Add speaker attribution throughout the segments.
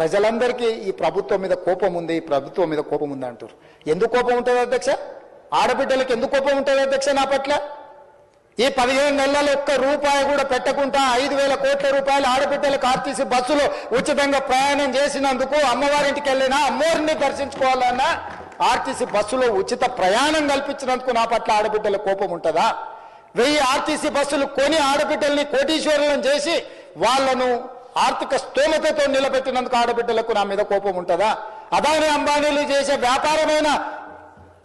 Speaker 1: ప్రజలందరికీ ఈ ప్రభుత్వం మీద కోపం ఉంది, ఈ ప్రభుత్వం మీద కోపం ఉంది అంటారు. ఎందుకు కోపం ఉంటుంది అధ్యక్ష? ఆడబిడ్డలకు ఎందుకు కోపం ఉంటుంది అధ్యక్ష? నా పట్ల ఈ 15 నెలల్లో ఒక్క రూపాయి కూడా పెట్టకుండా 5,000 కోట్ల రూపాయలు ఆడబిడ్డలకు ఆర్టీసీ బస్సులో ఉచితంగా ప్రయాణం చేసినందుకు, అమ్మవారింటికి వెళ్ళినా అమ్మవారిని దర్శించుకోవాలన్నా ఆర్టీసీ బస్సులో ఉచిత ప్రయాణం కల్పించినందుకు నా పట్ల ఆడబిడ్డల కోపం ఉంటుందా? 1000 ఆర్టీసీ బస్సులు కొని ఆడబిడ్డల్ని కోటీశ్వరులను చేసి వాళ్లను ఆర్థిక స్తోమతతో నిలబెట్టినందుకు ఆడబిడ్డలకు నా మీద కోపం ఉంటుందా? అదాని అంబానీలు చేసే వ్యాపారమైన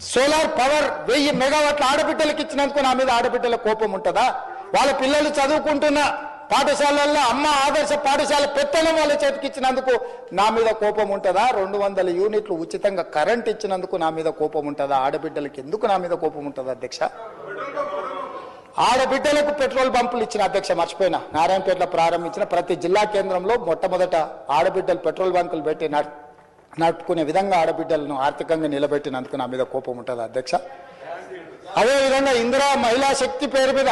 Speaker 1: సోలార్ పవర్ 1000 మెగావాట్ల ఆడబిడ్డలకు ఇచ్చినందుకు నా మీద ఆడబిడ్డల కోపం ఉంటుందా? వాళ్ళ పిల్లలు చదువుకుంటున్న పాఠశాలల్లో అమ్మ ఆదర్శ పాఠశాల పెత్తనం వాళ్ళ చేతికి ఇచ్చినందుకు నా మీద కోపం ఉంటుందా? 200 యూనిట్లు ఉచితంగా కరెంట్ ఇచ్చినందుకు నా మీద కోపం ఉంటుందా? ఆడబిడ్డలకు ఎందుకు నా మీద కోపం ఉంటుంది అధ్యక్ష? ఆడబిడ్డలకు పెట్రోల్ బంపులు ఇచ్చిన అధ్యక్ష, మర్చిపోయినా, నారాయణపేటలో ప్రారంభించిన ప్రతి జిల్లా కేంద్రంలో మొట్టమొదట ఆడబిడ్డలు పెట్రోల్ బంకులు పెట్టి నడుపుకునే విధంగా ఆడబిడ్డలను ఆర్థికంగా నిలబెట్టినందుకు నా మీద కోపం ఉంటుంది అధ్యక్ష. అదేవిధంగా ఇందిరా మహిళా శక్తి పేరు మీద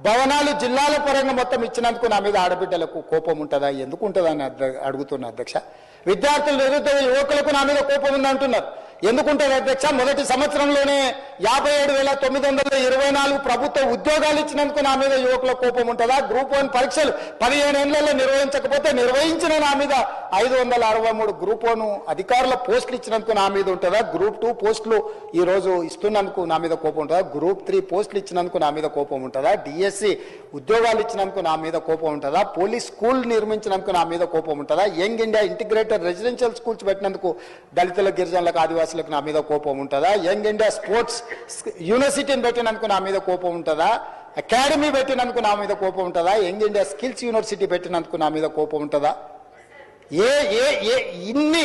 Speaker 1: భవనాలు జిల్లాల పరంగా మొత్తం ఇచ్చినందుకు నా మీద ఆడబిడ్డలకు కోపం ఉంటుందా? ఎందుకు ఉంటుందని అడుగుతున్నా అధ్యక్ష. విద్యార్థులు, నిరుద్యోగ యువకులకు నా మీద కోపం ఉంది అంటున్నారు. ఎందుకుంటుంది అధ్యక్ష? మొదటి సంవత్సరంలోనే 57,924 ప్రభుత్వ ఉద్యోగాలు ఇచ్చినందుకు నా మీద యువకుల కోపం ఉంటుందా? గ్రూప్ 1 పరీక్షలు 15 ఏళ్లలో నిర్వహించకపోతే నిర్వహించిన నా మీద 563 గ్రూప్ 1 అధికారుల పోస్టులు ఇచ్చినందుకు నా మీద ఉంటుందా? గ్రూప్ 2 పోస్టులు ఈ రోజు ఇస్తున్నందుకు నా మీద కోపం ఉంటుందా? గ్రూప్ 3 పోస్టులు ఇచ్చినందుకు నా మీద కోపం ఉంటుందా? డిఎస్సి ఉద్యోగాలు ఇచ్చినందుకు నా మీద కోపం ఉంటుందా? పోలీస్ స్కూల్ నిర్మించినందుకు నా మీద కోపం ఉంటుందా? Young India integrated residential schools పెట్టినందుకు దళితుల, గిరిజనులకు, ఆదివాసులకు నా మీద కోపం ఉంటుందా? యంగ్ ఇండియా స్పోర్ట్స్ యూనివర్సిటీని పెట్టినందుకు నా మీద కోపం ఉంటుందా? అకాడమీ పెట్టినందుకు నా మీద కోపం ఉంటుందా? యంగ్ ఇండియా స్కిల్స్ యూనివర్సిటీ పెట్టినందుకు నా మీద కోపం ఉంటుందా? ఇన్ని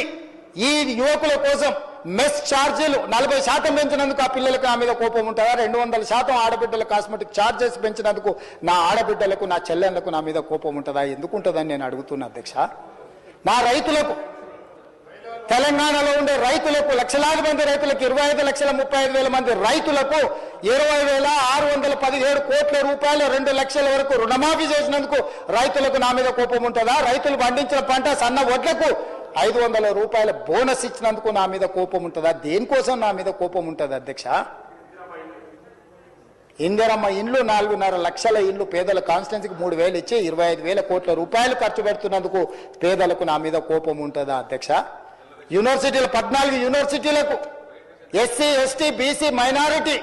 Speaker 1: ఈ యువకుల కోసం మెస్ ఛార్జీలు 40% పెంచినందుకు ఆ పిల్లలకు నా మీద కోపం ఉంటుందా? 200% ఆడబిడ్డల కాస్మెటిక్ ఛార్జెస్ పెంచినందుకు నా ఆడబిడ్డలకు, నా చెల్లెళ్లకు నా మీద కోపం ఉంటుందా? ఎందుకు ఉంటుందని నేను అడుగుతున్నా అధ్యక్ష. నా రైతులకు, తెలంగాణలో ఉండే రైతులకు, లక్షలాది మంది రైతులకు, 25,35,000 మంది రైతులకు 20,617 కోట్ల రూపాయలు 2 లక్షల వరకు రుణమాఫీ చేసినందుకు రైతులకు నా మీద కోపం ఉంటుందా? రైతులు పండించిన పంట సన్న వడ్లకు 500 రూపాయల బోనస్ ఇచ్చినందుకు నా మీద కోపం ఉంటుందా? దేనికోసం నా మీద కోపం ఉంటుంది అధ్యక్ష? ఇందిరమ్మ ఇండ్లు 4.5 లక్షల ఇండ్లు పేదల కాన్స్టిట్యున్సీకి 3,000 ఇచ్చి 25,000 కోట్ల రూపాయలు ఖర్చు పెడుతున్నందుకు పేదలకు నా మీద కోపం ఉంటుందా అధ్యక్ష? యూనివర్సిటీలు 14 యూనివర్సిటీలకు ఎస్సీ, ఎస్టీ, బీసీ, మైనారిటీ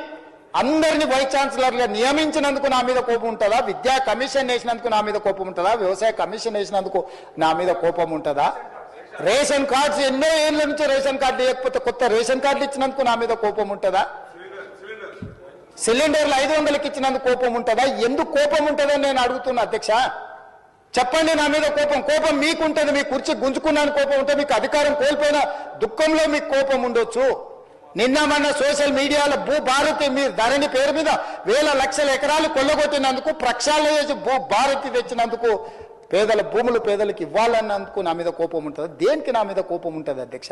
Speaker 1: అందరినీ వైస్ ఛాన్సలర్గా నియమించినందుకు నా మీద కోపం ఉంటుందా? విద్యా కమిషన్ వేసినందుకు నా మీద కోపం ఉంటుందా? వ్యవసాయ కమిషన్ వేసినందుకు నా మీద కోపం ఉంటుందా? రేషన్ కార్డ్స్ ఎన్నో ఏళ్ళ నుంచి రేషన్ కార్డు లేకపోతే కొత్త రేషన్ కార్డులు ఇచ్చినందుకు నా మీద కోపం ఉంటుందా? సిలిండర్లు 500కి ఇచ్చినందుకు కోపం ఉంటుందా? ఎందుకు కోపం ఉంటుందని నేను అడుగుతున్నా అధ్యక్ష. చెప్పండి. నా మీద కోపం మీకు ఉంటుంది. మీ కుర్చీ గుంజుకున్నాను కోపం ఉంటే, మీకు అధికారం కోల్పోయిన దుఃఖంలో మీకు కోపం ఉండొచ్చు. నిన్న మొన్న సోషల్ మీడియాలో భూభారతి మీరు ధరణి పేరు మీద వేల లక్షల ఎకరాలు కొల్లగొట్టినందుకు, ప్రక్షాళన చేసి భూభారతి తెచ్చినందుకు, పేదల భూములు పేదలకు ఇవ్వాలన్నందుకు నా మీద కోపం ఉంటుంది. దేనికి నా మీద కోపం ఉంటుంది అధ్యక్ష?